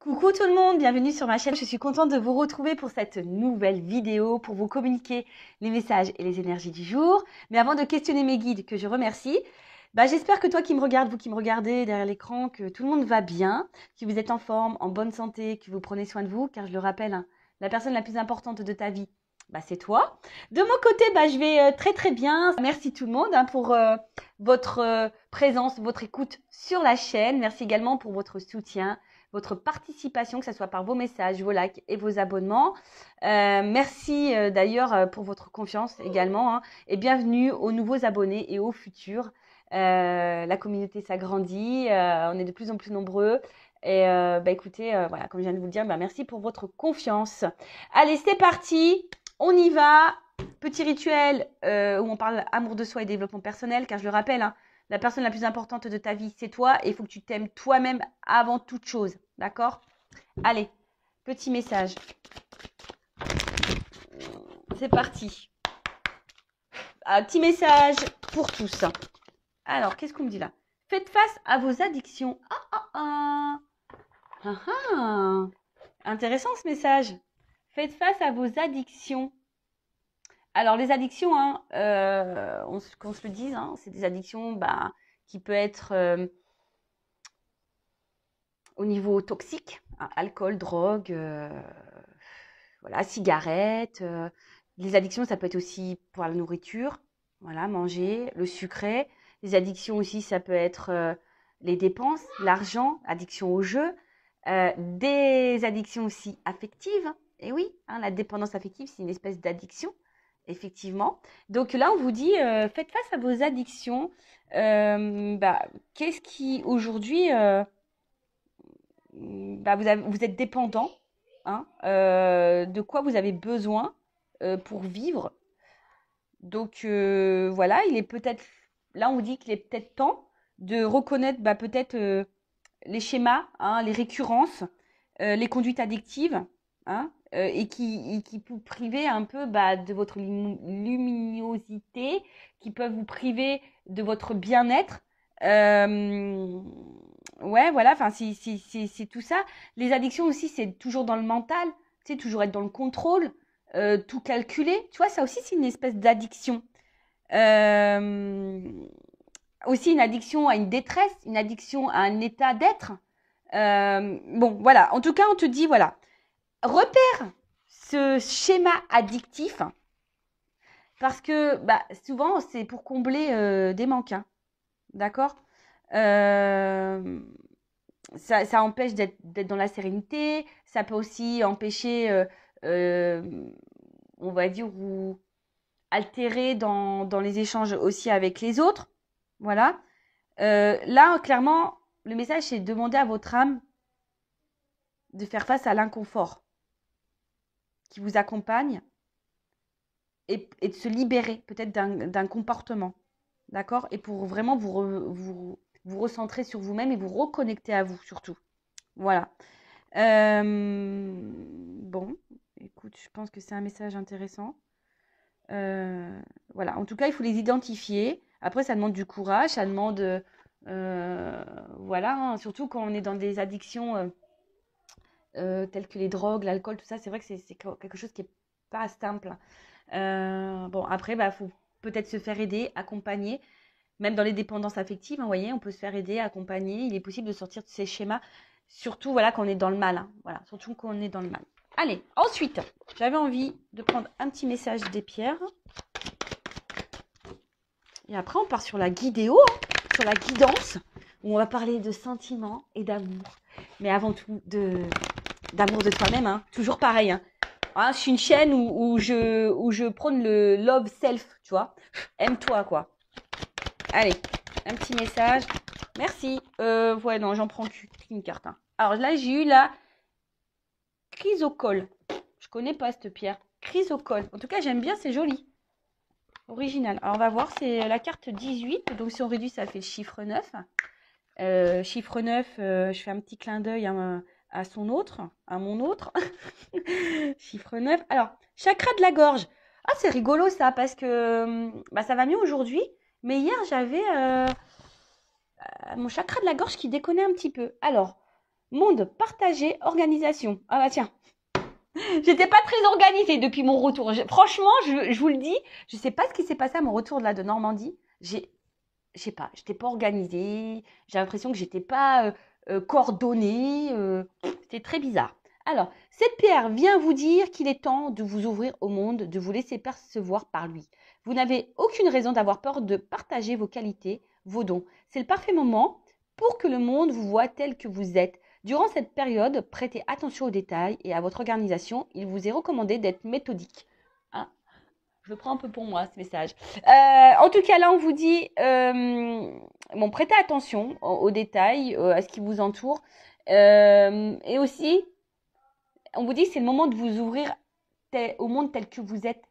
Coucou tout le monde, bienvenue sur ma chaîne. Je suis contente de vous retrouver pour cette nouvelle vidéo pour vous communiquer les messages et les énergies du jour. Mais avant de questionner mes guides, que je remercie, j'espère que toi qui me regardes, vous qui me regardez derrière l'écran, que tout le monde va bien, que vous êtes en forme, en bonne santé, que vous prenez soin de vous, car je le rappelle, hein, la personne la plus importante de ta vie, c'est toi. De mon côté, je vais très très bien. Merci tout le monde pour votre présence, votre écoute sur la chaîne. Merci également pour votre soutien, votre participation, que ce soit par vos messages, vos likes et vos abonnements. Merci d'ailleurs pour votre confiance également, hein, et bienvenue aux nouveaux abonnés et aux futurs. La communauté s'agrandit, on est de plus en plus nombreux. Et écoutez, voilà, comme je viens de vous le dire, merci pour votre confiance. Allez, c'est parti, on y va. Petit rituel où on parle amour de soi et développement personnel, car je le rappelle, hein, la personne la plus importante de ta vie, c'est toi, et il faut que tu t'aimes toi-même avant toute chose, d'accord? Allez, petit message. C'est parti. Un petit message pour tous. Alors, qu'est-ce qu'on me dit là? Faites face à vos addictions. Intéressant ce message. Faites face à vos addictions. Alors, les addictions, hein, qu'on se le dise, hein, c'est des addictions qui peuvent être au niveau toxique, hein, alcool, drogue, voilà, cigarettes. Les addictions, ça peut être aussi pour la nourriture, voilà, manger, le sucré. Les addictions aussi, ça peut être les dépenses, l'argent, addiction au jeu. Des addictions aussi affectives. Et oui, hein, la dépendance affective, c'est une espèce d'addiction. Effectivement. Donc là, on vous dit, faites face à vos addictions. Qu'est-ce qui aujourd'hui, vous êtes dépendant, hein, de quoi vous avez besoin pour vivre. Donc voilà, il est peut-être, là on vous dit qu'il est peut-être temps de reconnaître peut-être les schémas, hein, les récurrences, les conduites addictives, hein, et qui peuvent vous priver un peu de votre luminosité, qui peuvent vous priver de votre bien-être. Ouais, voilà, enfin, c'est tout ça. Les addictions aussi, c'est toujours dans le mental, tu sais, toujours être dans le contrôle, tout calculer. Tu vois, ça aussi, c'est une espèce d'addiction. Euh, Aussi une addiction à une détresse, une addiction à un état d'être. Bon, voilà. En tout cas, on te dit, voilà, repère ce schéma addictif parce que souvent, c'est pour combler des manques. Hein, d'accord? Ça empêche d'être dans la sérénité. Ça peut aussi empêcher, on va dire, ou altérer dans les échanges aussi avec les autres. Voilà. Là, clairement, le message, c'est de demander à votre âme de faire face à l'inconfort qui vous accompagne et de se libérer peut-être d'un comportement. D'accord? Et pour vraiment vous recentrer sur vous-même et vous reconnecter à vous surtout. Voilà. Bon, écoute, je pense que c'est un message intéressant. Voilà. En tout cas, il faut les identifier. Après, ça demande du courage, ça demande... voilà, hein, surtout quand on est dans des addictions telles que les drogues, l'alcool, tout ça, c'est vrai que c'est quelque chose qui n'est pas simple. Bon, après, faut peut-être se faire aider, accompagner, même dans les dépendances affectives, hein, vous voyez, on peut se faire aider, accompagner. Il est possible de sortir de ces schémas, surtout voilà, quand on est dans le mal. Hein, voilà, surtout quand on est dans le mal. Allez, ensuite, j'avais envie de prendre un petit message des pierres. Et après, on part sur la guidéo, hein, sur la guidance, où on va parler de sentiments et d'amour. Mais avant tout, d'amour de toi-même, hein, toujours pareil. Hein. Hein, je suis une chaîne où je prône le love self, tu vois. Aime-toi, quoi. Allez, un petit message. Merci. Ouais, non, j'en prends qu'une carte. Hein. Alors là, j'ai eu la chrysocole. Je connais pas cette pierre. Chrysocole. En tout cas, j'aime bien, c'est joli. Original. Alors, on va voir, c'est la carte 18. Donc, si on réduit, ça fait le chiffre 9. Chiffre 9, je fais un petit clin d'œil à son autre, à mon autre. Chiffre 9. Alors, chakra de la gorge. Ah, c'est rigolo ça, parce que ça va mieux aujourd'hui. Mais hier, j'avais mon chakra de la gorge qui déconnait un petit peu. Alors, Monde partagé, organisation. Ah bah tiens, j'étais pas très organisée depuis mon retour. Franchement, je vous le dis, je sais pas ce qui s'est passé à mon retour là de Normandie. Je sais pas, j'étais pas organisée. J'ai l'impression que j'étais pas coordonnée. C'était très bizarre. Alors, cette pierre vient vous dire qu'il est temps de vous ouvrir au monde, de vous laisser percevoir par lui. Vous n'avez aucune raison d'avoir peur de partager vos qualités, vos dons. C'est le parfait moment pour que le monde vous voie tel que vous êtes. Durant cette période, prêtez attention aux détails et à votre organisation. Il vous est recommandé d'être méthodique. Hein, je le prends un peu pour moi, ce message. En tout cas, là, on vous dit, bon, prêtez attention aux détails, à ce qui vous entoure. Et aussi, on vous dit que c'est le moment de vous ouvrir au monde tel que vous êtes.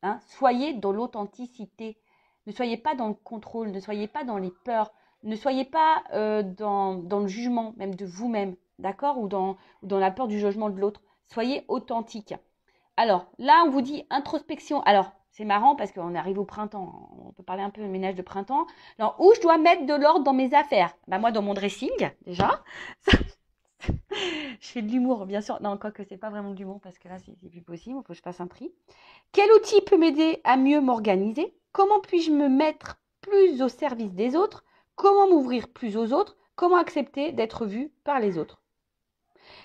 Hein. Soyez dans l'authenticité. Ne soyez pas dans le contrôle, ne soyez pas dans les peurs, ne soyez pas dans le jugement même de vous-même, d'accord, ou dans la peur du jugement de l'autre. Soyez authentique. Alors, là, on vous dit introspection. Alors, c'est marrant parce qu'on arrive au printemps. On peut parler un peu de ménage de printemps. Alors, où je dois mettre de l'ordre dans mes affaires? Bah, moi, dans mon dressing, déjà. Je fais de l'humour, bien sûr. Non, quoique, c'est pas vraiment de l'humour parce que là, c'est plus possible. Il faut que je fasse un tri. Quel outil peut m'aider à mieux m'organiser? Comment puis-je me mettre plus au service des autres? Comment m'ouvrir plus aux autres? Comment accepter d'être vu par les autres?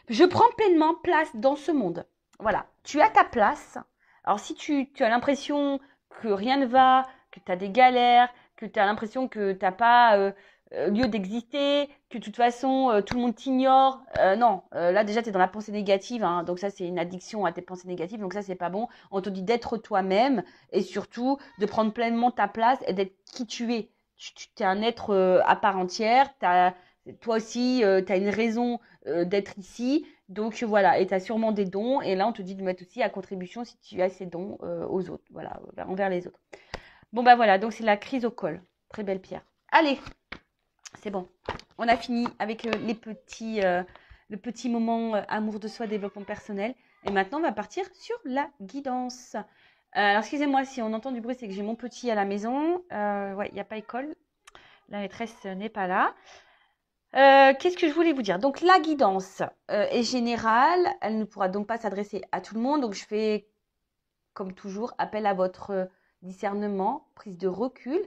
Je prends pleinement place dans ce monde. Voilà, tu as ta place. Alors si tu as l'impression que rien ne va, que tu as des galères, que tu as l'impression que tu n'as pas lieu d'exister, que de toute façon tout le monde t'ignore, non, là déjà tu es dans la pensée négative, hein, donc ça c'est une addiction à tes pensées négatives, donc ça c'est pas bon. On te dit d'être toi-même et surtout de prendre pleinement ta place et d'être qui tu es. Tu es un être à part entière, toi aussi tu as une raison d'être ici. Donc voilà, et tu as sûrement des dons. Et là, on te dit de mettre aussi à contribution si tu as ces dons aux autres, voilà, envers les autres. Bon, bah voilà, donc c'est la crise au col. Très belle pierre. Allez, c'est bon. On a fini avec le petit moment amour de soi, développement personnel. Et maintenant, on va partir sur la guidance. Alors, excusez-moi si on entend du bruit, c'est que j'ai mon petit à la maison. Ouais, il n'y a pas école. La maîtresse n'est pas là. Qu'est-ce que je voulais vous dire? Donc, la guidance est générale. Elle ne pourra donc pas s'adresser à tout le monde. Donc, je fais, comme toujours, appel à votre discernement, prise de recul.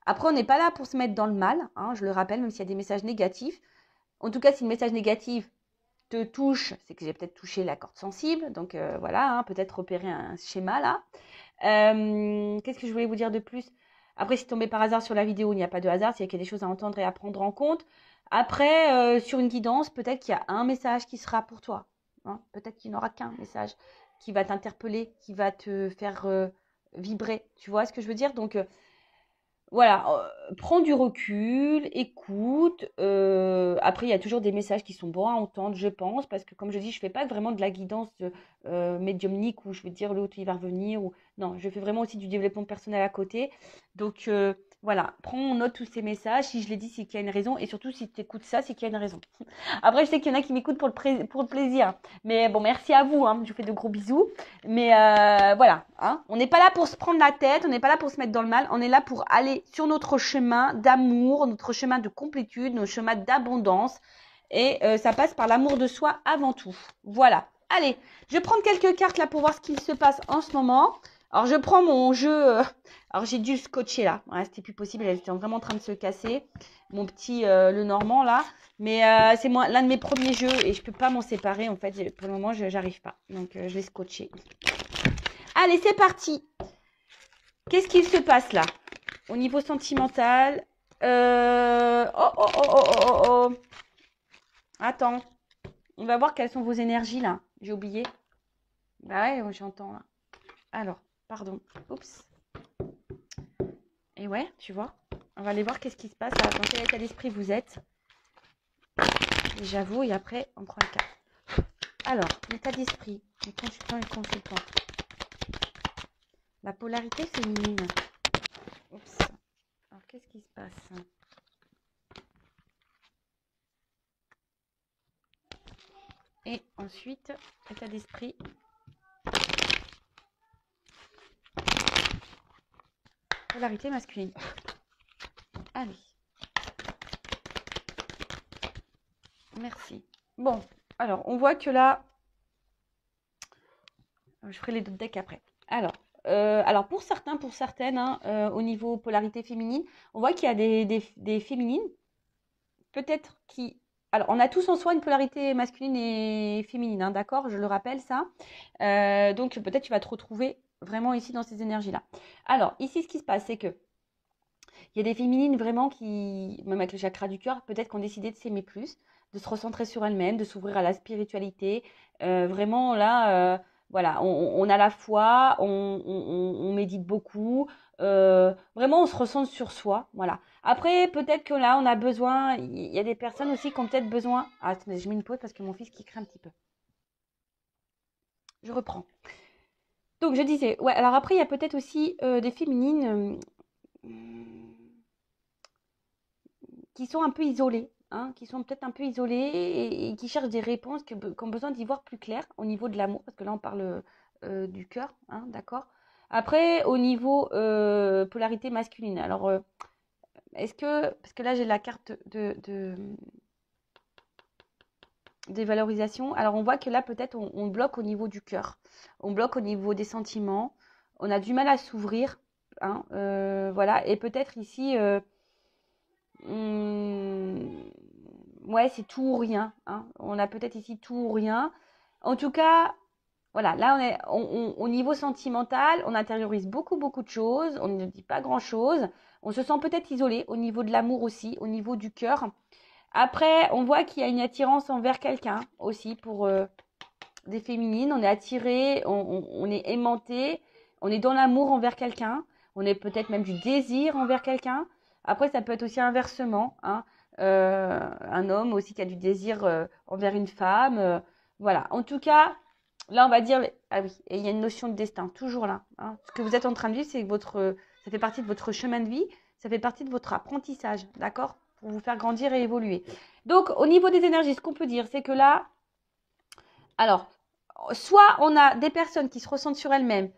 Après, on n'est pas là pour se mettre dans le mal. Hein, je le rappelle, même s'il y a des messages négatifs. En tout cas, si le message négatif te touche, c'est que j'ai peut-être touché la corde sensible. Donc, voilà, hein, peut-être repérer un schéma là. Qu'est-ce que je voulais vous dire de plus? Après, si tombez par hasard sur la vidéo, il n'y a pas de hasard. C'est qu'il y a des choses à entendre et à prendre en compte. Après, sur une guidance, peut-être qu'il y a un message qui sera pour toi. Hein. Peut-être qu'il n'y en aura qu'un message qui va t'interpeller, qui va te faire vibrer. Tu vois ce que je veux dire? Donc, voilà, prends du recul, écoute. Après, il y a toujours des messages qui sont bons à entendre, je pense, parce que comme je dis, je fais pas vraiment de la guidance médiumnique où je vais dire l'autre il va revenir. Ou non, je fais vraiment aussi du développement personnel à côté. Donc voilà, prends en note tous ces messages. Si je les dis, c'est qu'il y a une raison, et surtout si tu écoutes ça, c'est qu'il y a une raison. Après, je sais qu'il y en a qui m'écoutent pour le plaisir, mais bon, merci à vous. Hein, je vous fais de gros bisous. Mais voilà, hein, on n'est pas là pour se prendre la tête, on n'est pas là pour se mettre dans le mal, on est là pour aller sur notre chemin d'amour, notre chemin de complétude, notre chemin d'abondance. Et ça passe par l'amour de soi avant tout. Voilà. Allez, je vais prendre quelques cartes là pour voir ce qu'il se passe en ce moment. Alors, je prends mon jeu. Alors, j'ai dû le scotcher là. Ouais, c'était plus possible, elle était vraiment en train de se casser. Mon petit le Normand là. Mais c'est l'un de mes premiers jeux et je peux pas m'en séparer en fait. Pour le moment, je n'arrive pas. Donc, je vais scotcher. Allez, c'est parti. Qu'est-ce qu'il se passe là? Au niveau sentimental. Oh. Attends. On va voir quelles sont vos énergies là. J'ai oublié. Bah ouais, j'entends là. Alors, pardon. Oups. Et ouais, tu vois. On va aller voir qu'est-ce qui se passe là. Dans quel état d'esprit vous êtes. J'avoue, et après, on prend le cas. Alors, l'état d'esprit. Les consultants et consultants. La polarité féminine. Oups. Alors, qu'est-ce qui se passe? Et ensuite, état d'esprit. Polarité masculine. Allez. Merci. Bon, alors, on voit que là, je ferai les deux decks après. Alors pour certains, pour certaines, hein, au niveau polarité féminine, on voit qu'il y a des féminines, peut-être qui... Alors, on a tous en soi une polarité masculine et féminine, hein, d'accord? Je le rappelle, ça. Donc, peut-être tu vas te retrouver vraiment ici dans ces énergies-là. Alors, ici, ce qui se passe, c'est que il y a des féminines vraiment qui, même avec le chakra du cœur, peut-être qui ont décidé de s'aimer plus, de se recentrer sur elles-mêmes, de s'ouvrir à la spiritualité. Vraiment, là, voilà, on a la foi, on médite beaucoup. Vraiment, on se recentre sur soi. Voilà. Après, peut-être que là, on a besoin. Il y a des personnes aussi qui ont peut-être besoin. Ah, attendez, je mets une pause parce que mon fils qui crie un petit peu. Je reprends. Donc, je disais, ouais, alors après, il y a peut-être aussi des féminines. Qui sont un peu isolés, hein, qui sont peut-être un peu isolés et qui cherchent des réponses, qui ont besoin d'y voir plus clair au niveau de l'amour, parce que là on parle du cœur, hein, d'accord. Après, au niveau polarité masculine, alors est-ce que, parce que là j'ai la carte des valorisations, alors on voit que là peut-être on bloque au niveau du cœur, on bloque au niveau des sentiments, on a du mal à s'ouvrir, hein, voilà, et peut-être ici Mmh, ouais, c'est tout ou rien, hein. On a peut-être ici tout ou rien. En tout cas, voilà, là au niveau sentimental, on intériorise beaucoup, beaucoup de choses, on ne dit pas grand-chose. On se sent peut-être isolé au niveau de l'amour aussi, au niveau du cœur. Après, on voit qu'il y a une attirance envers quelqu'un aussi pour des féminines. On est attiré, on est aimanté, on est dans l'amour envers quelqu'un, on est peut-être même du désir envers quelqu'un. Après, ça peut être aussi inversement, hein. Un homme aussi qui a du désir envers une femme. Voilà. En tout cas, là, on va dire, ah oui, et il y a une notion de destin, toujours là, hein. Ce que vous êtes en train de vivre, c'est que ça fait partie de votre chemin de vie, ça fait partie de votre apprentissage, d'accord? Pour vous faire grandir et évoluer. Donc, au niveau des énergies, ce qu'on peut dire, c'est que là, alors, soit on a des personnes qui se ressentent sur elles-mêmes,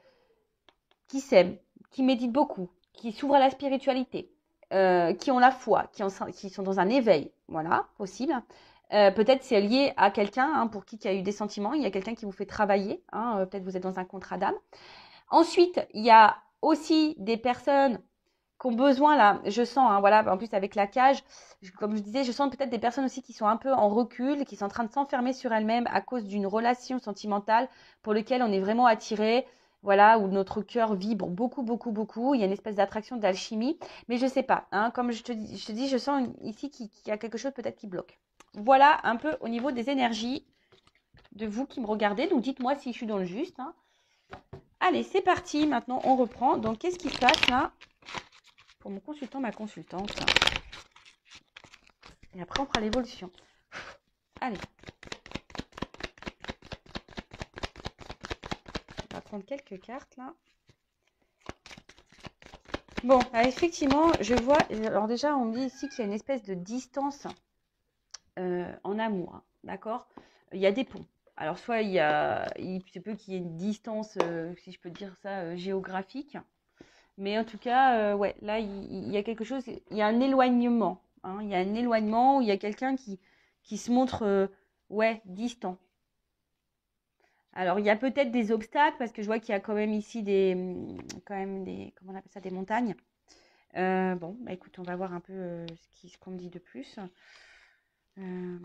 qui s'aiment, qui méditent beaucoup, qui s'ouvrent à la spiritualité, qui ont la foi, qui sont dans un éveil, voilà, possible. Peut-être c'est lié à quelqu'un, hein, pour qui il y a eu des sentiments, il y a quelqu'un qui vous fait travailler, hein, peut-être vous êtes dans un contrat d'âme. Ensuite, il y a aussi des personnes qui ont besoin, là, je sens, hein, voilà, en plus avec la cage, comme je disais, je sens peut-être des personnes aussi qui sont un peu en recul, qui sont en train de s'enfermer sur elles-mêmes à cause d'une relation sentimentale pour laquelle on est vraiment attiré, voilà, où notre cœur vibre beaucoup, beaucoup, beaucoup. Il y a une espèce d'attraction, d'alchimie, mais je sais pas, hein, comme je te dis, je sens ici qu'il y a quelque chose peut-être qui bloque. Voilà un peu au niveau des énergies de vous qui me regardez, donc dites-moi si je suis dans le juste, hein. Allez, c'est parti, maintenant on reprend. Donc qu'est-ce qui se passe là pour mon consultant, ma consultante? Et après, on fera l'évolution. Allez. On va prendre quelques cartes, là. Bon, effectivement, je vois... Alors déjà, on me dit ici qu'il y a une espèce de distance en amour, hein, d'accord? Il y a des ponts. Alors, soit il se peut qu'il y ait une distance, si je peux dire ça, géographique. Mais en tout cas, ouais, là, il y a quelque chose... Il y a un éloignement, hein. Il y a un éloignement où il y a quelqu'un qui se montre, ouais, distant. Alors, il y a peut-être des obstacles parce que je vois qu'il y a quand même ici quand même comment on appelle ça, des montagnes. Bon, bah écoute, on va voir un peu ce qu'on me dit de plus. Euh,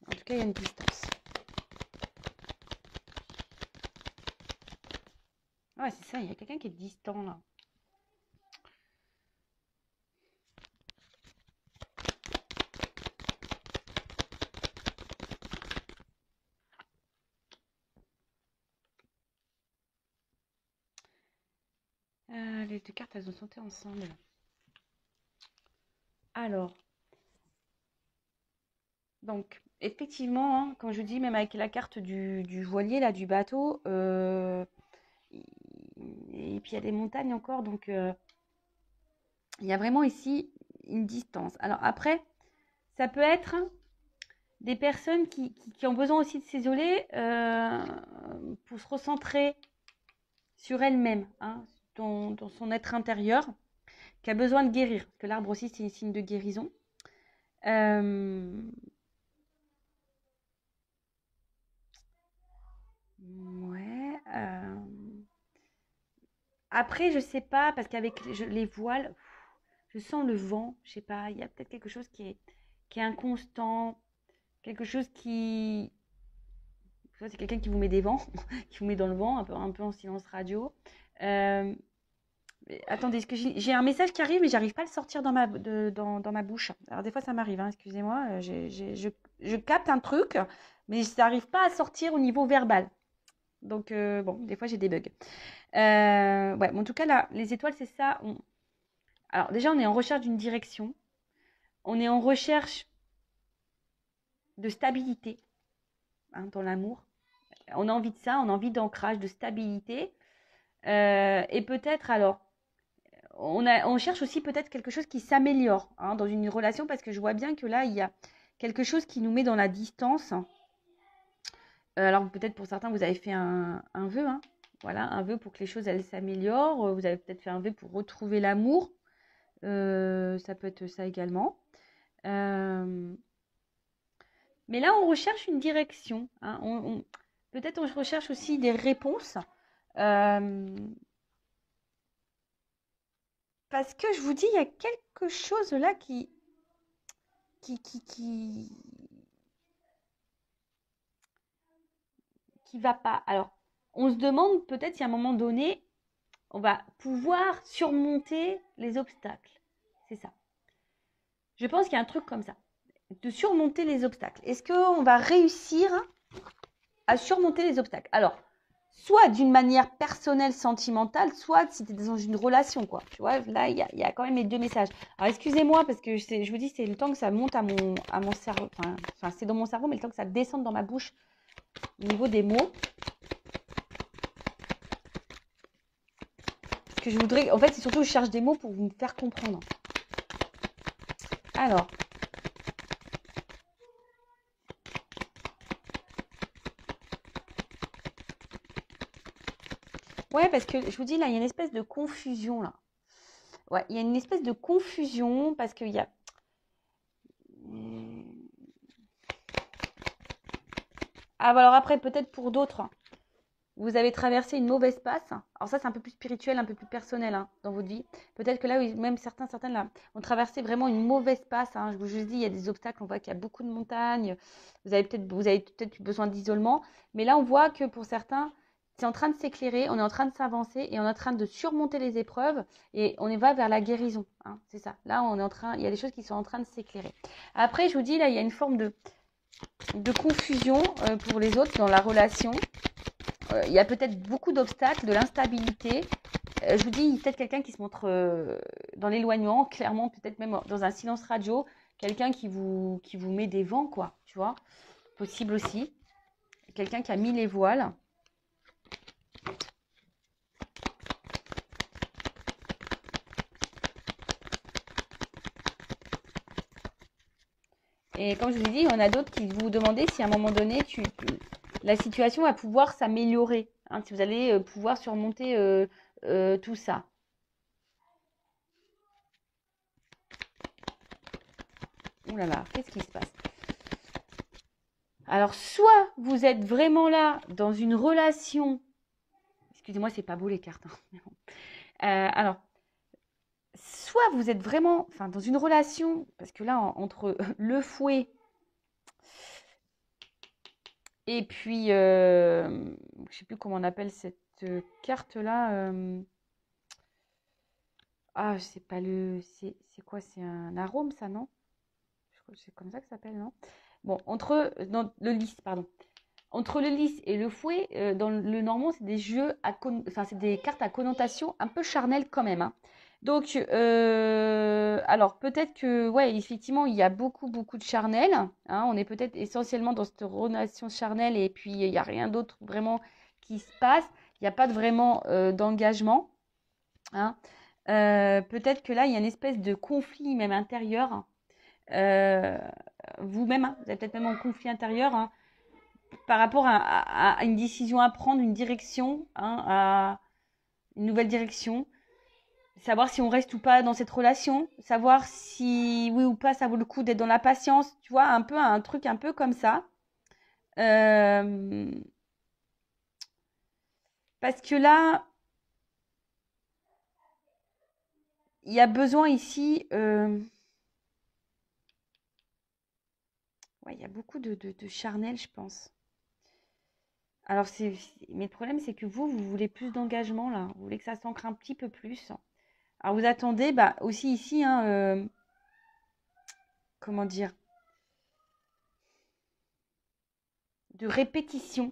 En tout cas, il y a une distance. Ouais, c'est ça, il y a quelqu'un qui est distant là. Les deux cartes, elles ont sauté ensemble. Alors, donc, effectivement, hein, comme je dis, même avec la carte du voilier, là, du bateau, et puis il y a des montagnes encore, donc il y a vraiment ici une distance. Alors après, ça peut être des personnes qui ont besoin aussi de s'isoler pour se recentrer sur elle-même, hein, dans son être intérieur, qui a besoin de guérir. Parce que l'arbre aussi, c'est un signe de guérison. Ouais. Après, je sais pas, parce qu'avec les voiles, je sens le vent. Je sais pas, il y a peut-être quelque chose qui est inconstant, quelque chose qui... C'est quelqu'un qui vous met des vents, qui vous met dans le vent, un peu en silence radio. Euh, Attendez, est-ce que j'ai un message qui arrive, mais j'arrive pas à le sortir dans dans ma bouche. Alors des fois, ça m'arrive, hein, excusez-moi. Je capte un truc, mais ça n'arrive pas à sortir au niveau verbal. Donc, bon, des fois, j'ai des bugs. Ouais, mais en tout cas, là, les étoiles, c'est ça. Alors déjà, on est en recherche d'une direction. On est en recherche de stabilité, hein, dans l'amour. On a envie de ça, on a envie d'ancrage, de stabilité. Et peut-être, alors, on cherche aussi peut-être quelque chose qui s'améliore, hein, dans une relation, parce que je vois bien que là, il y a quelque chose qui nous met dans la distance. Alors peut-être pour certains, vous avez fait un vœu, hein, voilà, un vœu pour que les choses elles s'améliorent. Vous avez peut-être fait un vœu pour retrouver l'amour. Ça peut être ça également. Mais là, on recherche une direction, hein. Peut-être on recherche aussi des réponses. Parce que je vous dis, il y a quelque chose là qui, qui, qui, qui va pas. Alors, on se demande peut-être si à un moment donné, on va pouvoir surmonter les obstacles. C'est ça. Je pense qu'il y a un truc comme ça, de surmonter les obstacles. Est-ce qu'on va réussir à surmonter les obstacles? Alors, soit d'une manière personnelle, sentimentale, soit si tu es dans une relation, quoi. Tu vois, là, il y a quand même les deux messages. Alors, excusez-moi, parce que je vous dis, c'est le temps que ça monte à mon cerveau. Enfin, c'est dans mon cerveau, mais le temps que ça descende dans ma bouche au niveau des mots. Parce que je voudrais... En fait, c'est surtout que je cherche des mots pour vous faire comprendre. Alors... Ouais, parce que je vous dis, là, il y a une espèce de confusion, là. Ouais, il y a une espèce de confusion parce qu'il y a... Ah, bah alors après, peut-être pour d'autres, vous avez traversé une mauvaise passe. Alors ça, c'est un peu plus spirituel, un peu plus personnel, hein, dans votre vie. Peut-être que là, oui, même certaines, là, ont traversé vraiment une mauvaise passe, hein. Je vous dis, il y a des obstacles, on voit qu'il y a beaucoup de montagnes. Vous avez peut-être eu besoin d'isolement. Mais là, on voit que pour certains, c'est en train de s'éclairer, on est en train de s'avancer et on est en train de surmonter les épreuves et on va vers la guérison, hein, c'est ça. Là, il y a des choses qui sont en train de s'éclairer. Après, je vous dis, là, il y a une forme de confusion pour les autres dans la relation. Il y a peut-être beaucoup d'obstacles, de l'instabilité. Je vous dis, peut-être quelqu'un qui se montre dans l'éloignement, clairement, peut-être même dans un silence radio, quelqu'un qui vous met des vents, quoi, tu vois. Possible aussi. Quelqu'un qui a mis les voiles. Et comme je vous ai dit, on a d'autres qui vous demandaient si à un moment donné, la situation va pouvoir s'améliorer, hein, si vous allez pouvoir surmonter tout ça. Ouh là là, qu'est-ce qui se passe? Alors, soit vous êtes vraiment là dans une relation. Excusez-moi, c'est pas beau les cartes, hein. Alors, soit vous êtes vraiment dans une relation, parce que là, entre le fouet et puis, je ne sais plus comment on appelle cette carte-là. Ah, c'est pas le... C'est quoi? C'est un arôme, ça, non? Je crois que c'est comme ça que ça s'appelle, non? Bon, dans le lys, pardon. Entre le lys et le fouet, dans le normand, c'est des c'est des cartes à connotation un peu charnelle quand même, hein. Donc, alors peut-être que, ouais, effectivement, il y a beaucoup, beaucoup de charnel, hein. On est peut-être essentiellement dans cette relation charnelle et puis il n'y a rien d'autre vraiment qui se passe. Il n'y a pas vraiment d'engagement, hein. Peut-être que là, il y a une espèce de conflit même intérieur. Vous-même, hein, vous êtes peut-être même en conflit intérieur, hein. par rapport à une décision à prendre, une direction, hein, à une nouvelle direction. Savoir si on reste ou pas dans cette relation, savoir si oui ou pas ça vaut le coup d'être dans la patience, tu vois, un peu un truc un peu comme ça. Euh, parce que là, il y a besoin ici, ouais, il y a beaucoup de charnel, je pense. Alors, mais le problème, c'est que vous voulez plus d'engagement, là. Vous voulez que ça s'ancre un petit peu plus. Alors, vous attendez, bah, aussi ici, hein, comment dire, de répétition.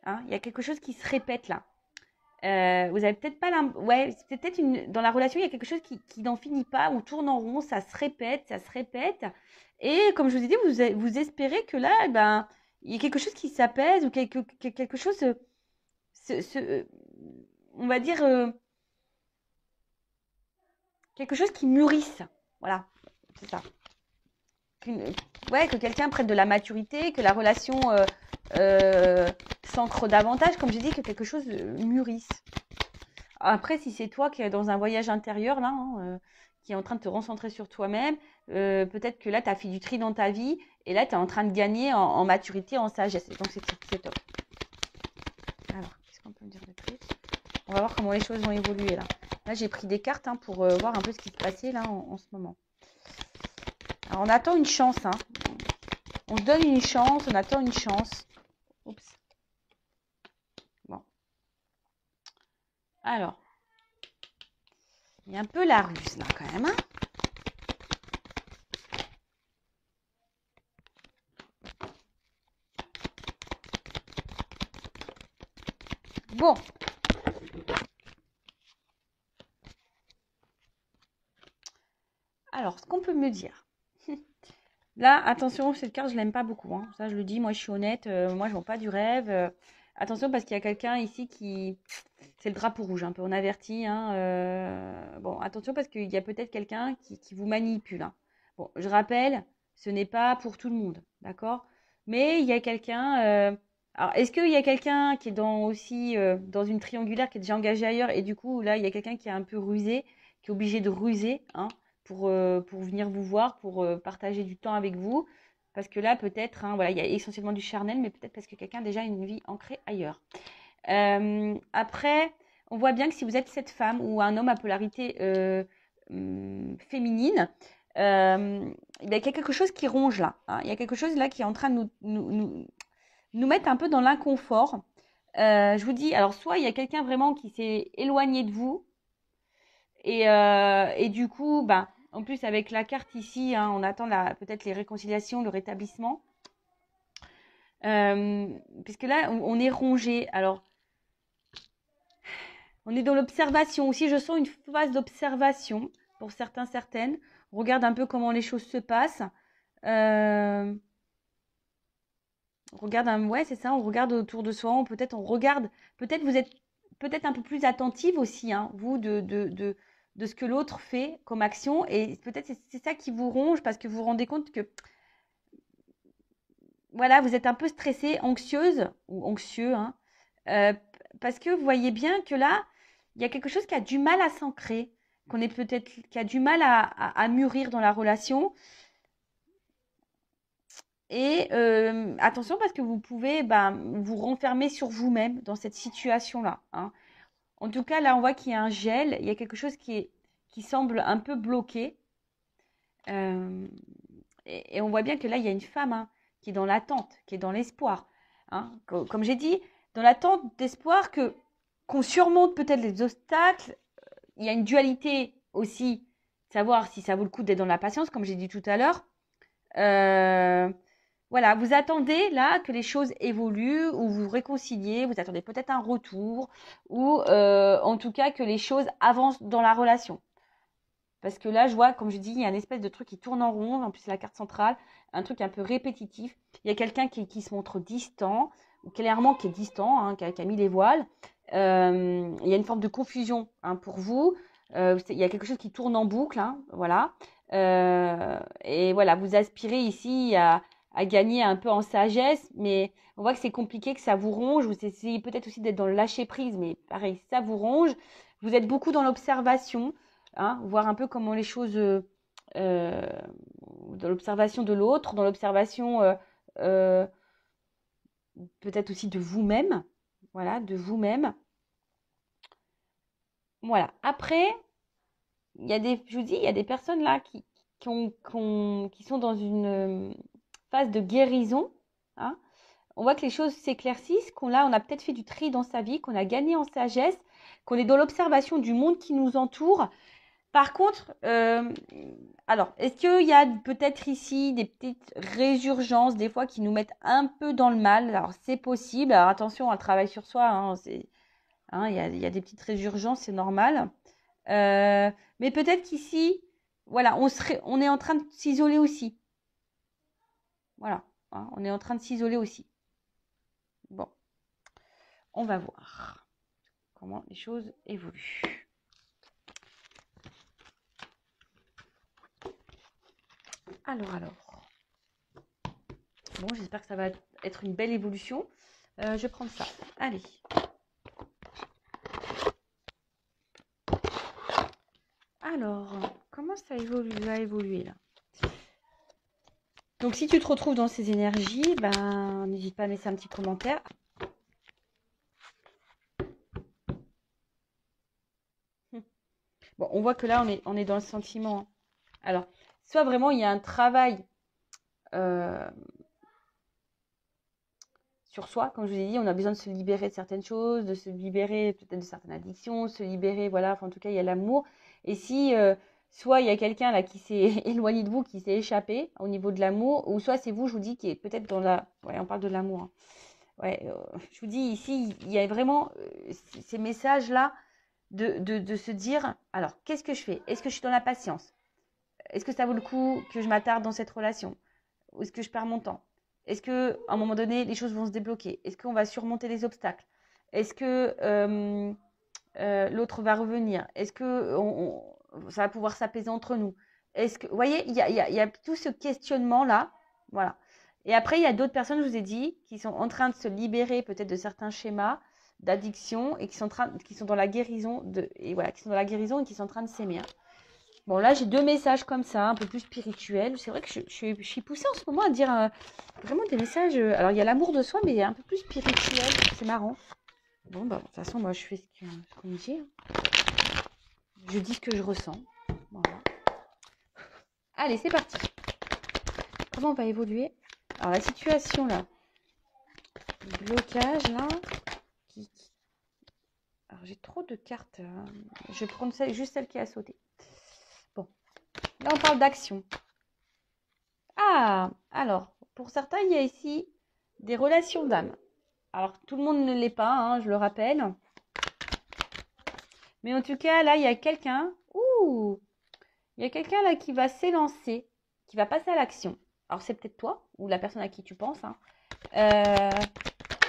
Hein. Il y a quelque chose qui se répète, là. Vous avez peut-être pas ouais, c'est peut-être dans la relation, il y a quelque chose qui n'en finit pas, on tourne en rond, ça se répète, ça se répète. Et comme je vous ai dit, vous espérez que là, ben, il y a quelque chose qui s'apaise ou quelque chose, on va dire, quelque chose qui mûrisse. Voilà, c'est ça. Ouais, que quelqu'un prenne de la maturité, que la relation s'ancre davantage, comme j'ai dit, que quelque chose mûrisse. Après, si c'est toi qui es dans un voyage intérieur, là, hein, qui est en train de te recentrer sur toi-même, peut-être que là, tu as fait du tri dans ta vie, et là, tu es en train de gagner en maturité, en sagesse. Donc, c'est top. Alors, qu'est-ce qu'on peut me dire de plus? On va voir comment les choses vont évoluer, là. Là, j'ai pris des cartes hein, pour voir un peu ce qui se passait, là, en ce moment. Alors, on attend une chance, hein. On se donne une chance, on attend une chance. Oups. Bon. Alors. Il y a un peu la ruse, là, quand même, hein. Bon. Alors, ce qu'on peut me dire. Là, attention, cette carte, je l'aime pas beaucoup. Hein. Ça, je le dis, moi, je suis honnête. Moi, je ne vends pas du rêve. Attention, parce qu'il y a quelqu'un ici qui... C'est le drapeau rouge, un peu, on avertit. Hein, bon, attention, parce qu'il y a peut-être quelqu'un qui vous manipule. Hein. Bon, je rappelle, ce n'est pas pour tout le monde, d'accord? Mais il y a quelqu'un... Alors, est-ce qu'il y a quelqu'un qui est aussi dans une triangulaire, qui est déjà engagé ailleurs, et du coup, là, il y a quelqu'un qui est un peu rusé, qui est obligé de ruser, hein, pour venir vous voir, pour partager du temps avec vous. Parce que là, peut-être, hein, voilà, il y a essentiellement du charnel, mais peut-être parce que quelqu'un a déjà une vie ancrée ailleurs. Après, on voit bien que si vous êtes cette femme ou un homme à polarité féminine, il y a quelque chose qui ronge là. Hein. Il y a quelque chose là qui est en train de nous mettre un peu dans l'inconfort. Je vous dis, alors soit il y a quelqu'un vraiment qui s'est éloigné de vous, et du coup, ben, en plus avec la carte ici, hein, on attend peut-être les réconciliations, le rétablissement. Puisque là, on est rongé. Alors, on est dans l'observation aussi. Je sens une phase d'observation pour certains, certaines. On regarde un peu comment les choses se passent. On regarde ouais, c'est ça. On regarde autour de soi. Peut-être on regarde. Peut-être vous êtes peut-être un peu plus attentive aussi, hein, vous, de ce que l'autre fait comme action. Et peut-être c'est ça qui vous ronge parce que vous vous rendez compte que voilà, vous êtes un peu stressée, anxieuse ou anxieux, hein, euh, parce que vous voyez bien que là, il y a quelque chose qui a du mal à s'ancrer, qui a du mal à mûrir dans la relation. Et attention parce que vous pouvez vous renfermer sur vous-même dans cette situation-là. Hein. En tout cas, là, on voit qu'il y a un gel, il y a quelque chose qui semble un peu bloqué. Euh, et on voit bien que là, il y a une femme hein, qui est dans l'attente, qui est dans l'espoir. Hein. Comme j'ai dit, dans l'attente d'espoir qu'on surmonte peut-être les obstacles. Il y a une dualité aussi, savoir si ça vaut le coup d'être dans la patience, comme j'ai dit tout à l'heure. Voilà, vous attendez là que les choses évoluent ou vous réconciliez, vous attendez peut-être un retour ou en tout cas que les choses avancent dans la relation. Parce que là, je vois, comme je dis, il y a une espèce de truc qui tourne en rond. En plus, c'est la carte centrale. Un truc un peu répétitif. Il y a quelqu'un qui se montre distant, ou clairement qui est distant, hein, qui a mis les voiles. Il y a une forme de confusion hein, pour vous. Il y a quelque chose qui tourne en boucle. Hein, voilà. Et voilà, vous aspirez ici à à gagner un peu en sagesse, mais on voit que c'est compliqué, que ça vous ronge. Vous essayez peut-être aussi d'être dans le lâcher-prise, mais pareil, ça vous ronge. Vous êtes beaucoup dans l'observation, hein, voir un peu comment les choses, dans l'observation de l'autre, dans l'observation euh, peut-être aussi de vous-même. Voilà, de vous-même. Voilà. Après, je vous dis, il y a des personnes là qui sont dans une phase de guérison. Hein. On voit que les choses s'éclaircissent, on a peut-être fait du tri dans sa vie, qu'on a gagné en sagesse, qu'on est dans l'observation du monde qui nous entoure. Par contre, alors, est-ce qu'il y a peut-être ici des petites résurgences, des fois, qui nous mettent un peu dans le mal? Alors, c'est possible. Alors, attention, un travail sur soi, hein, il y a des petites résurgences, c'est normal. Mais peut-être qu'ici, voilà, on est en train de s'isoler aussi. Voilà, hein, on est en train de s'isoler aussi. Bon, on va voir comment les choses évoluent. Alors. Bon, j'espère que ça va être une belle évolution. Je vais prendre ça. Allez. Alors, comment ça va évoluer là? Donc, si tu te retrouves dans ces énergies, ben, n'hésite pas à laisser un petit commentaire. Bon, on voit que là, on est dans le sentiment. Alors, soit vraiment, il y a un travail sur soi. Comme je vous ai dit, on a besoin de se libérer de certaines choses, de se libérer peut-être de certaines addictions, se libérer, voilà. Enfin, en tout cas, il y a l'amour. Et si... soit il y a quelqu'un là qui s'est éloigné de vous, qui s'est échappé au niveau de l'amour, ou soit c'est vous, je vous dis, qui est peut-être dans la... Ouais, on parle de l'amour. Hein. Ouais, je vous dis, ici, il y a vraiment ces messages-là de se dire, alors, qu'est-ce que je fais? Est-ce que je suis dans la patience? Est-ce que ça vaut le coup que je m'attarde dans cette relation? Ou est-ce que je perds mon temps? Est-ce qu'à un moment donné, les choses vont se débloquer? Est-ce qu'on va surmonter les obstacles? Est-ce que l'autre va revenir? Est-ce que ça va pouvoir s'apaiser entre nous? Est-ce que, vous voyez, il y a tout ce questionnement-là. Voilà. Et après, il y a d'autres personnes, je vous ai dit, qui sont en train de se libérer peut-être de certains schémas d'addiction et qui sont dans la guérison qui sont dans la guérison et qui sont en train de s'aimer. Bon, là, j'ai 2 messages comme ça, un peu plus spirituels. C'est vrai que je suis poussée en ce moment à dire vraiment des messages. Alors, il y a l'amour de soi, mais un peu plus spirituel. C'est marrant. Bon, bah, de toute façon, moi, je fais ce qu'on me dit. Je dis ce que je ressens. Voilà. Allez, c'est parti. Comment on va évoluer? Alors, la situation, là. Le blocage, là. Alors, j'ai trop de cartes. Je vais prendre juste celle qui a sauté. Bon. Là, on parle d'action. Ah, alors, pour certains, il y a ici des relations d'âme. Alors, tout le monde ne l'est pas, hein, je le rappelle. Mais en tout cas, là, il y a quelqu'un. Il y a quelqu'un là qui va s'élancer, qui va passer à l'action. Alors, c'est peut-être toi ou la personne à qui tu penses. Hein,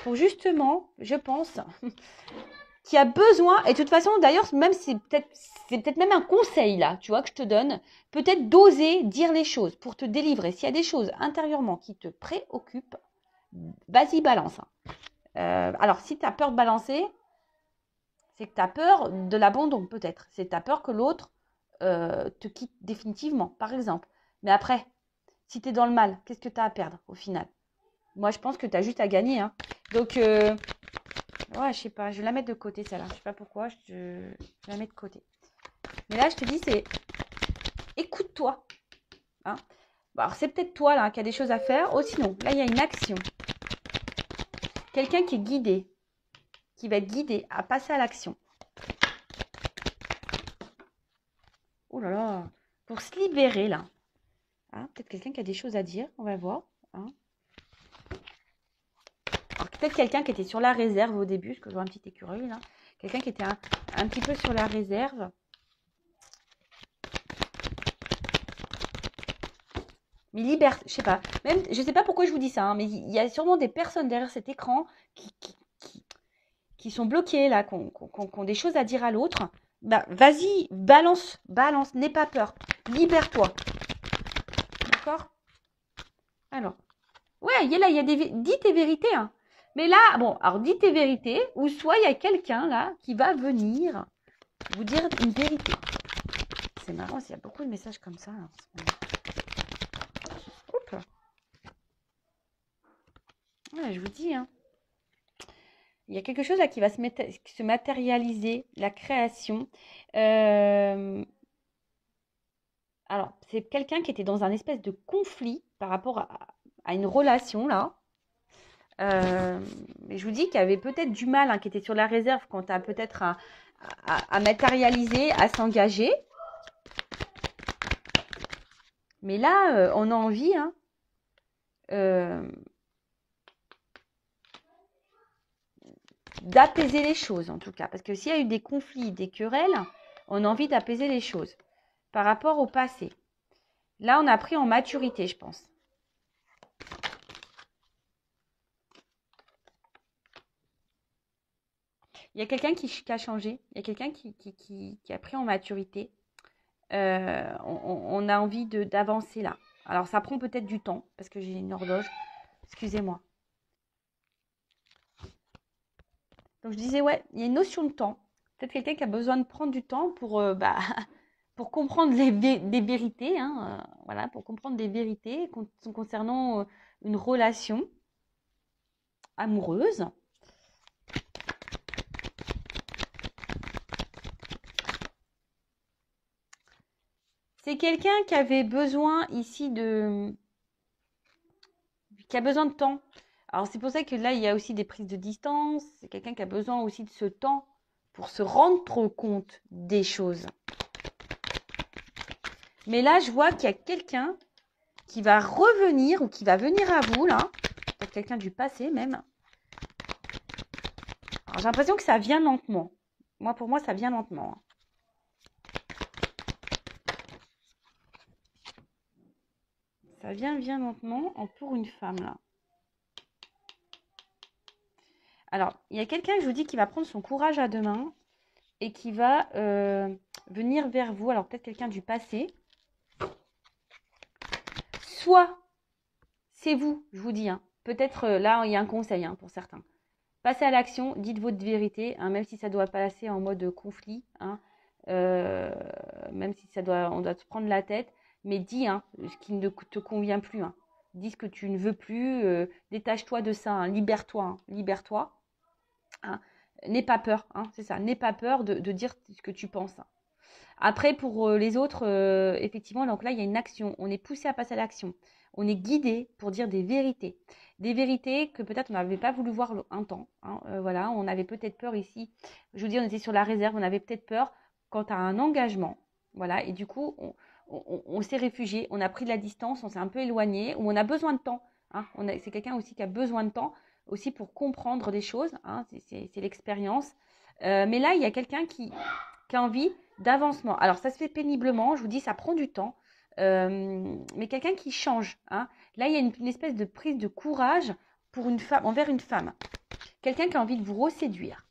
pour justement, je pense, qui a besoin, et de toute façon, d'ailleurs, même c'est peut-être même un conseil là, tu vois, que je te donne, peut-être d'oser dire les choses pour te délivrer. S'il y a des choses intérieurement qui te préoccupent, vas-y, balance. Alors, si tu as peur de balancer, c'est que tu as peur de l'abandon, peut-être. C'est que tu as peur que l'autre te quitte définitivement, par exemple. Mais après, si tu es dans le mal, qu'est-ce que tu as à perdre au final? Moi, je pense que tu as juste à gagner. Hein. Donc, ouais, je sais pas, je vais la mettre de côté, celle-là. Je sais pas pourquoi, je vais la mettre de côté. Mais là, je te dis, c'est écoute-toi. Hein. Bon, alors, c'est peut-être toi, là, qui a des choses à faire. Oh, sinon, là, il y a une action. Quelqu'un qui est guidé, qui va être guidé à passer à l'action. Oh là là, pour se libérer, là. Hein, peut-être quelqu'un qui a des choses à dire, on va voir. Hein. Alors, peut-être quelqu'un qui était sur la réserve au début, parce que je vois un petit écureuil, là. Quelqu'un qui était un petit peu sur la réserve. Mais liberté, je sais pas. Même, je sais pas pourquoi je vous dis ça, hein, mais il y a sûrement des personnes derrière cet écran qui sont bloquées, là, qui ont des choses à dire à l'autre. Bah, vas-y, balance, n'aie pas peur. Libère-toi. D'accord? Alors, Ouais, il y a dis tes vérités, hein. Mais là, bon, alors dis tes vérités, ou soit il y a quelqu'un là qui va venir vous dire une vérité. C'est marrant, il y a beaucoup de messages comme ça. Là, oups. Ouais, je vous dis, hein. Il y a quelque chose là qui va se matérialiser, la création. Euh, alors, c'est quelqu'un qui était dans un espèce de conflit par rapport à une relation là. Mais je vous dis qu'il y avait peut-être du mal, hein, qui était sur la réserve quant à peut-être à matérialiser, à s'engager. Mais là, on a envie, hein, d'apaiser les choses en tout cas. Parce que s'il y a eu des conflits, des querelles, on a envie d'apaiser les choses par rapport au passé. Là, on a pris en maturité, je pense. Il y a quelqu'un qui a changé, il y a quelqu'un qui a pris en maturité. On a envie d'avancer là. Alors, ça prend peut-être du temps, parce que j'ai une horloge. Excusez-moi. Donc, je disais, ouais, il y a une notion de temps. Peut-être quelqu'un qui a besoin de prendre du temps pour comprendre des vérités. Hein, voilà, pour comprendre des vérités concernant une relation amoureuse. C'est quelqu'un qui avait besoin ici qui a besoin de temps. Alors c'est pour ça que là, il y a aussi des prises de distance. C'est quelqu'un qui a besoin aussi de ce temps pour se rendre compte des choses. Mais là, je vois qu'il y a quelqu'un qui va revenir ou qui va venir à vous, là. Peut-être quelqu'un du passé même. Alors j'ai l'impression que ça vient lentement. Pour moi, ça vient lentement. Ça vient lentement pour une femme, là. Alors, il y a quelqu'un, je vous dis, qui va prendre son courage à deux mains et qui va venir vers vous. Alors, peut-être quelqu'un du passé. Soit, c'est vous, je vous dis. Hein. Peut-être là, il y a un conseil pour certains. Passez à l'action, dites votre vérité, hein, même si ça doit passer en mode conflit. Hein, même si on doit se prendre la tête. Mais dis ce qui ne te convient plus. Hein. Dis ce que tu ne veux plus. Détache-toi de ça. Hein, libère-toi. Hein, libère-toi. Hein. N'aie pas peur, c'est ça. N'aie pas peur de dire ce que tu penses. Hein. Après, pour les autres, effectivement, donc là, il y a une action. On est poussé à passer à l'action. On est guidé pour dire des vérités. Des vérités que peut-être on n'avait pas voulu voir un temps. Hein, voilà, on avait peut-être peur ici. Je vous dis, on était sur la réserve. On avait peut-être peur quant à un engagement. Voilà, et du coup, on s'est réfugié. On a pris de la distance. On s'est un peu éloigné. Ou on a besoin de temps. Hein, c'est quelqu'un aussi qui a besoin de temps aussi pour comprendre des choses. Hein, c'est l'expérience. Mais là, il y a quelqu'un qui a envie d'avancement. Alors, ça se fait péniblement. Je vous dis, ça prend du temps. Mais quelqu'un qui change. Hein. Là, il y a une espèce de prise de courage pour une femme, envers une femme. Quelqu'un qui a envie de vous reséduire.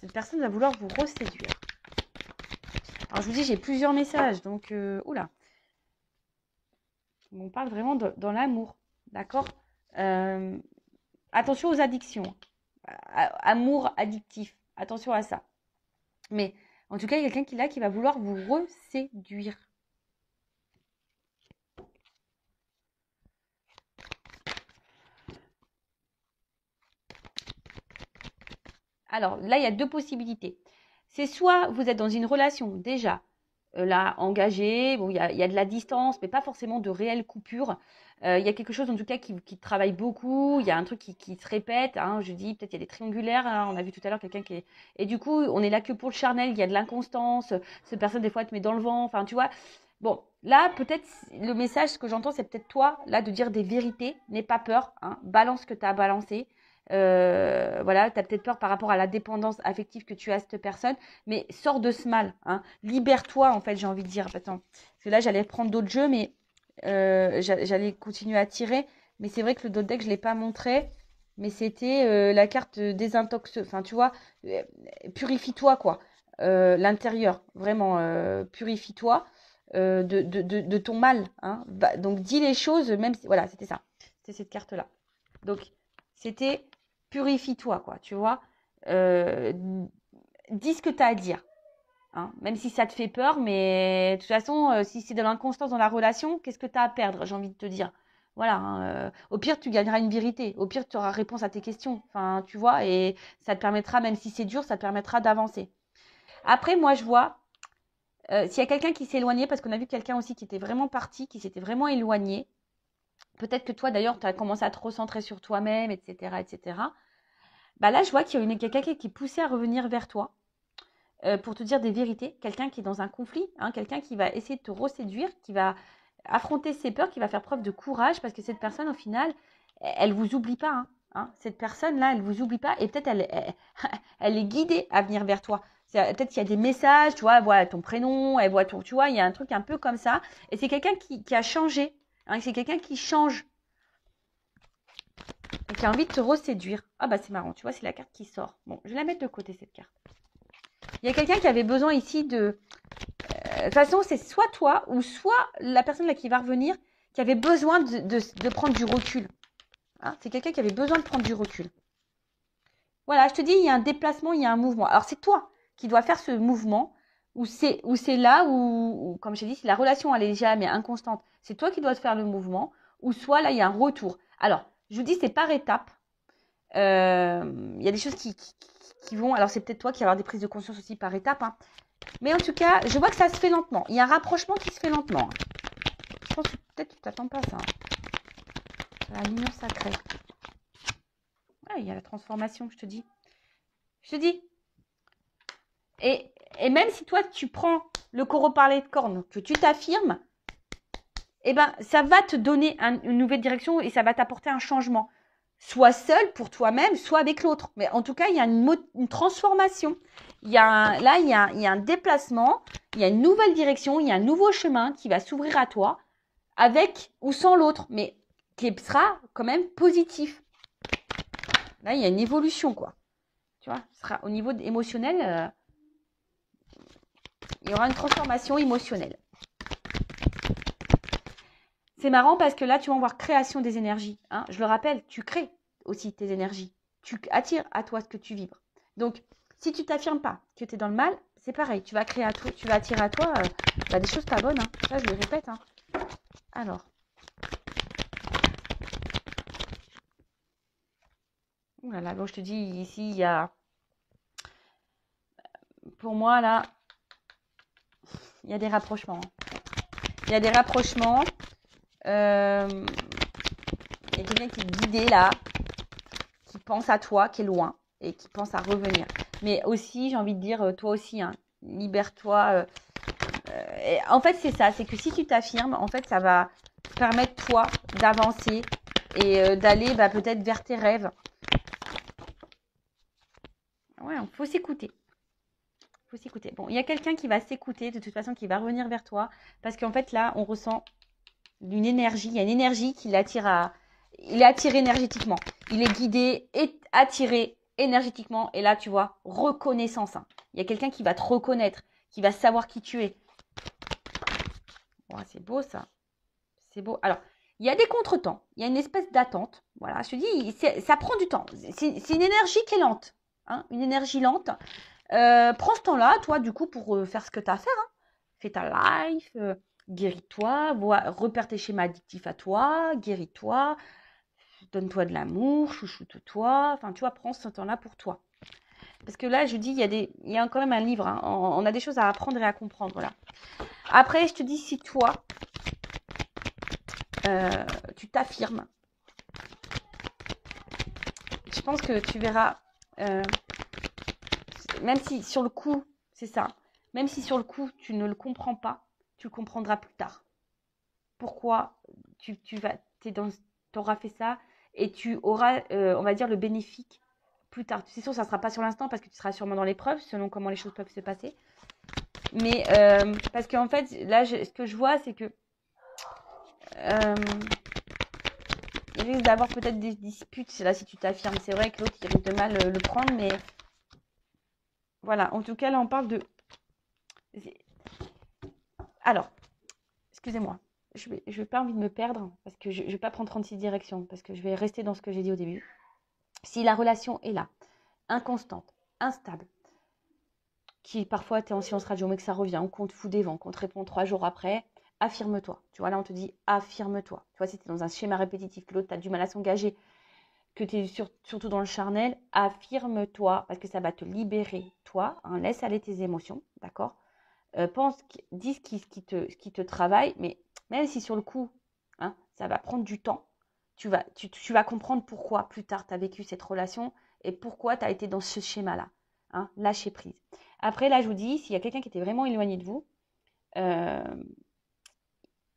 Cette personne va vouloir vous reséduire. Alors, je vous dis, j'ai plusieurs messages. Donc, oula. On parle vraiment dans l'amour. D'accord. Attention aux addictions. Amour addictif. Attention à ça. Mais en tout cas, il y a quelqu'un qui va vouloir vous reséduire. Alors là, il y a deux possibilités. C'est soit vous êtes dans une relation déjà là engagée, bon, il y a de la distance, mais pas forcément de réelle coupure. Il y a quelque chose en tout cas qui travaille beaucoup, il y a un truc qui se répète. Hein, je dis peut-être il y a des triangulaires, hein, on a vu tout à l'heure quelqu'un qui est... Et du coup, on est là que pour le charnel, il y a de l'inconstance, cette personne des fois te met dans le vent, enfin tu vois. Bon, là peut-être le message, ce que j'entends, c'est peut-être toi, là, de dire des vérités, n'aie pas peur, hein, balance ce que tu as à balancer. Voilà, tu as peut-être peur par rapport à la dépendance affective que tu as à cette personne, mais sors de ce mal. Hein. Libère-toi, en fait, j'ai envie de dire. Attends, parce que là, j'allais prendre d'autres jeux, mais j'allais continuer à tirer. Mais c'est vrai que le dos deck, je ne l'ai pas montré. Mais c'était la carte désintox. Enfin, tu vois, purifie-toi, quoi. L'intérieur, vraiment, purifie-toi. de ton mal. Hein. Donc, dis les choses, même si... Voilà, c'était ça. C'était cette carte-là. Donc, c'était purifie-toi, quoi, tu vois. Dis ce que tu as à dire. Hein. Même si ça te fait peur, mais de toute façon, si c'est de l'inconstance dans la relation, qu'est-ce que tu as à perdre, j'ai envie de te dire. Voilà. Hein. Au pire, tu gagneras une vérité. Au pire, tu auras réponse à tes questions. Enfin, tu vois, et ça te permettra, même si c'est dur, ça te permettra d'avancer. Après, moi, je vois, s'il y a quelqu'un qui s'est éloigné, parce qu'on a vu quelqu'un aussi qui était vraiment parti, qui s'était vraiment éloigné, peut-être que toi, d'ailleurs, tu as commencé à te recentrer sur toi-même, etc., etc. Bah là, je vois qu'il y a quelqu'un qui est poussé à revenir vers toi pour te dire des vérités. Quelqu'un qui est dans un conflit, hein, quelqu'un qui va essayer de te reséduire, qui va affronter ses peurs, qui va faire preuve de courage, parce que cette personne, au final, elle vous oublie pas. Hein. Cette personne-là, elle vous oublie pas, et peut-être elle est guidée à venir vers toi. Peut-être qu'il y a des messages, tu vois, elle voit ton prénom, elle voit ton, tu vois, il y a un truc un peu comme ça. Et c'est quelqu'un qui a changé. Hein, c'est quelqu'un qui change. Et qui a envie de te reséduire. Ah bah c'est marrant, tu vois, c'est la carte qui sort. Bon, je vais la mettre de côté, cette carte. Il y a quelqu'un qui avait besoin ici de... De toute façon, c'est soit toi ou soit la personne là qui va revenir qui avait besoin de prendre du recul. Hein, c'est quelqu'un qui avait besoin de prendre du recul. Voilà, je te dis, il y a un déplacement, il y a un mouvement. Alors, c'est toi qui dois faire ce mouvement où c'est là où, comme je t'ai dit, si la relation elle est jamais inconstante, c'est toi qui dois te faire le mouvement ou soit là, il y a un retour. Alors, je vous dis, c'est par étapes. Il y a des choses qui vont... Alors, c'est peut-être toi qui vas avoir des prises de conscience aussi par étapes. Hein. Mais en tout cas, je vois que ça se fait lentement. Il y a un rapprochement qui se fait lentement. Je pense que peut-être tu ne t'attends pas à ça. La l'union sacrée. Ah, il y a la transformation, je te dis. Je te dis. Et même si toi, tu prends le coraux parler de cornes, que tu t'affirmes, eh ben, ça va te donner une nouvelle direction et ça va t'apporter un changement. Soit seul pour toi-même, soit avec l'autre. Mais en tout cas, il y a une transformation. Il y a un déplacement, il y a une nouvelle direction, il y a un nouveau chemin qui va s'ouvrir à toi, avec ou sans l'autre, mais qui sera quand même positif. Là, il y a une évolution, quoi. Tu vois, ce sera au niveau émotionnel, il y aura une transformation émotionnelle. C'est marrant parce que là, tu vas voir création des énergies. Hein. Je le rappelle, tu crées aussi tes énergies. Tu attires à toi ce que tu vibres. Donc, si tu t'affirmes pas que tu es dans le mal, c'est pareil. Tu vas créer à toi, tu vas attirer à toi des choses pas bonnes. Hein. Ça, je le répète. Hein. Alors. Ouh là là, bon, je te dis, ici, il y a... Pour moi, là, il y a des rapprochements. Il y a des rapprochements. Il y a quelqu'un qui est guidé là, qui pense à toi, qui est loin et qui pense à revenir. Mais aussi, j'ai envie de dire, toi aussi, hein, libère-toi. En fait, c'est ça, c'est que si tu t'affirmes, en fait, ça va permettre toi d'avancer et d'aller peut-être vers tes rêves. Ouais, il faut s'écouter. Faut s'écouter. Bon, il y a quelqu'un qui va s'écouter, de toute façon, qui va revenir vers toi. Parce qu'en fait, là, on ressent une énergie. Il y a une énergie qui l'attire à... Il est attiré énergétiquement. Il est guidé et attiré énergétiquement. Et là, tu vois, reconnaissance. Hein. Il y a quelqu'un qui va te reconnaître, qui va savoir qui tu es. Oh, c'est beau, ça. C'est beau. Alors, il y a des contretemps. Il y a une espèce d'attente. Voilà, je te dis, ça prend du temps. C'est une énergie qui est lente. Hein, une énergie lente. Prends ce temps-là, toi, du coup, pour faire ce que tu as à faire. Hein. Fais ta life, guéris-toi, repère tes schémas addictifs à toi, guéris-toi, donne-toi de l'amour, chouchoute-toi. Enfin, tu vois, prends ce temps-là pour toi. Parce que là, je dis, il y a quand même un livre. Hein. On a des choses à apprendre et à comprendre. Voilà. Après, je te dis, si toi, tu t'affirmes, je pense que tu verras... même si sur le coup, c'est ça, même si sur le coup, tu ne le comprends pas, tu le comprendras plus tard. Pourquoi tu auras fait ça et tu auras, on va dire, le bénéfice plus tard. C'est sûr, ça ne sera pas sur l'instant parce que tu seras sûrement dans l'épreuve, selon comment les choses peuvent se passer. Mais parce qu'en fait, là, ce que je vois, c'est que il risque d'avoir peut-être des disputes, là, si tu t'affirmes. C'est vrai que l'autre, il risque de mal le prendre, mais... Voilà, en tout cas, là, on parle de... Alors, excusez-moi, je vais pas envie de me perdre parce que je vais pas prendre 36 directions parce que je vais rester dans ce que j'ai dit au début. Si la relation est là, inconstante, instable, qui parfois tu es en silence radio mais que ça revient, qu'on te fout des vents, qu'on te répond 3 jours après, affirme-toi. Tu vois, là on te dit affirme-toi. Tu vois, si tu es dans un schéma répétitif, que l'autre tu as du mal à s'engager, que tu es surtout dans le charnel, affirme-toi parce que ça va te libérer, toi. Hein, laisse aller tes émotions, d'accord. Dis ce qui te travaille, mais même si sur le coup, hein, ça va prendre du temps, tu vas comprendre pourquoi plus tard tu as vécu cette relation et pourquoi tu as été dans ce schéma-là. Hein, lâcher prise. Après, là, je vous dis, s'il y a quelqu'un qui était vraiment éloigné de vous, il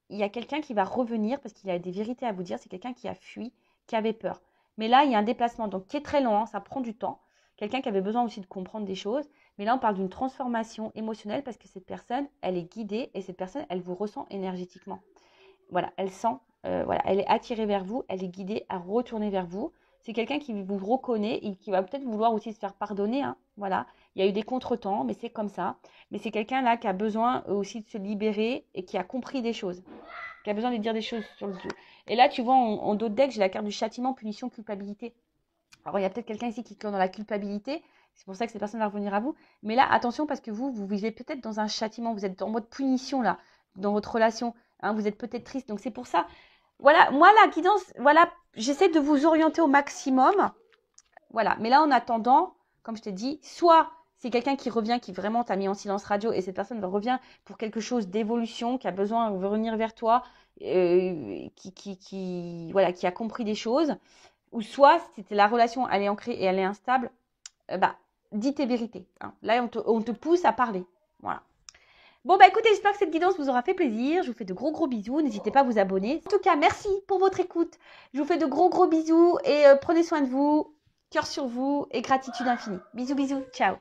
y a quelqu'un qui va revenir parce qu'il a des vérités à vous dire. C'est quelqu'un qui a fui, qui avait peur. Mais là, il y a un déplacement donc qui est très long, hein, ça prend du temps. Quelqu'un qui avait besoin aussi de comprendre des choses. Mais là, on parle d'une transformation émotionnelle parce que cette personne, elle est guidée et cette personne, elle vous ressent énergétiquement. Voilà, elle sent, voilà, elle est attirée vers vous, elle est guidée à retourner vers vous. C'est quelqu'un qui vous reconnaît et qui va peut-être vouloir aussi se faire pardonner. Hein, voilà, il y a eu des contretemps, mais c'est comme ça. Mais c'est quelqu'un là qui a besoin aussi de se libérer et qui a compris des choses, qui a besoin de dire des choses sur le dos. Et là, tu vois, en dos de deck, j'ai la carte du châtiment, punition, culpabilité. Alors, il y a peut-être quelqu'un ici qui est dans la culpabilité. C'est pour ça que cette personne va revenir à vous. Mais là, attention, parce que vous vivez peut-être dans un châtiment. Vous êtes en mode punition, là, dans votre relation. Hein, vous êtes peut-être triste. Donc, c'est pour ça. Voilà, moi, la guidance, voilà, j'essaie de vous orienter au maximum. Voilà. Mais là, en attendant, comme je t'ai dit, soit c'est quelqu'un qui revient, qui vraiment t'a mis en silence radio et cette personne revient pour quelque chose d'évolution, qui a besoin de revenir vers toi, voilà, qui a compris des choses. Ou soit, si la relation, elle est ancrée et elle est instable, dis tes vérités. Hein. Là, on te pousse à parler. Voilà. Bon, écoutez, j'espère que cette guidance vous aura fait plaisir. Je vous fais de gros bisous. N'hésitez pas à vous abonner. En tout cas, merci pour votre écoute. Je vous fais de gros bisous et prenez soin de vous. Cœur sur vous et gratitude infinie. Bisous. Ciao.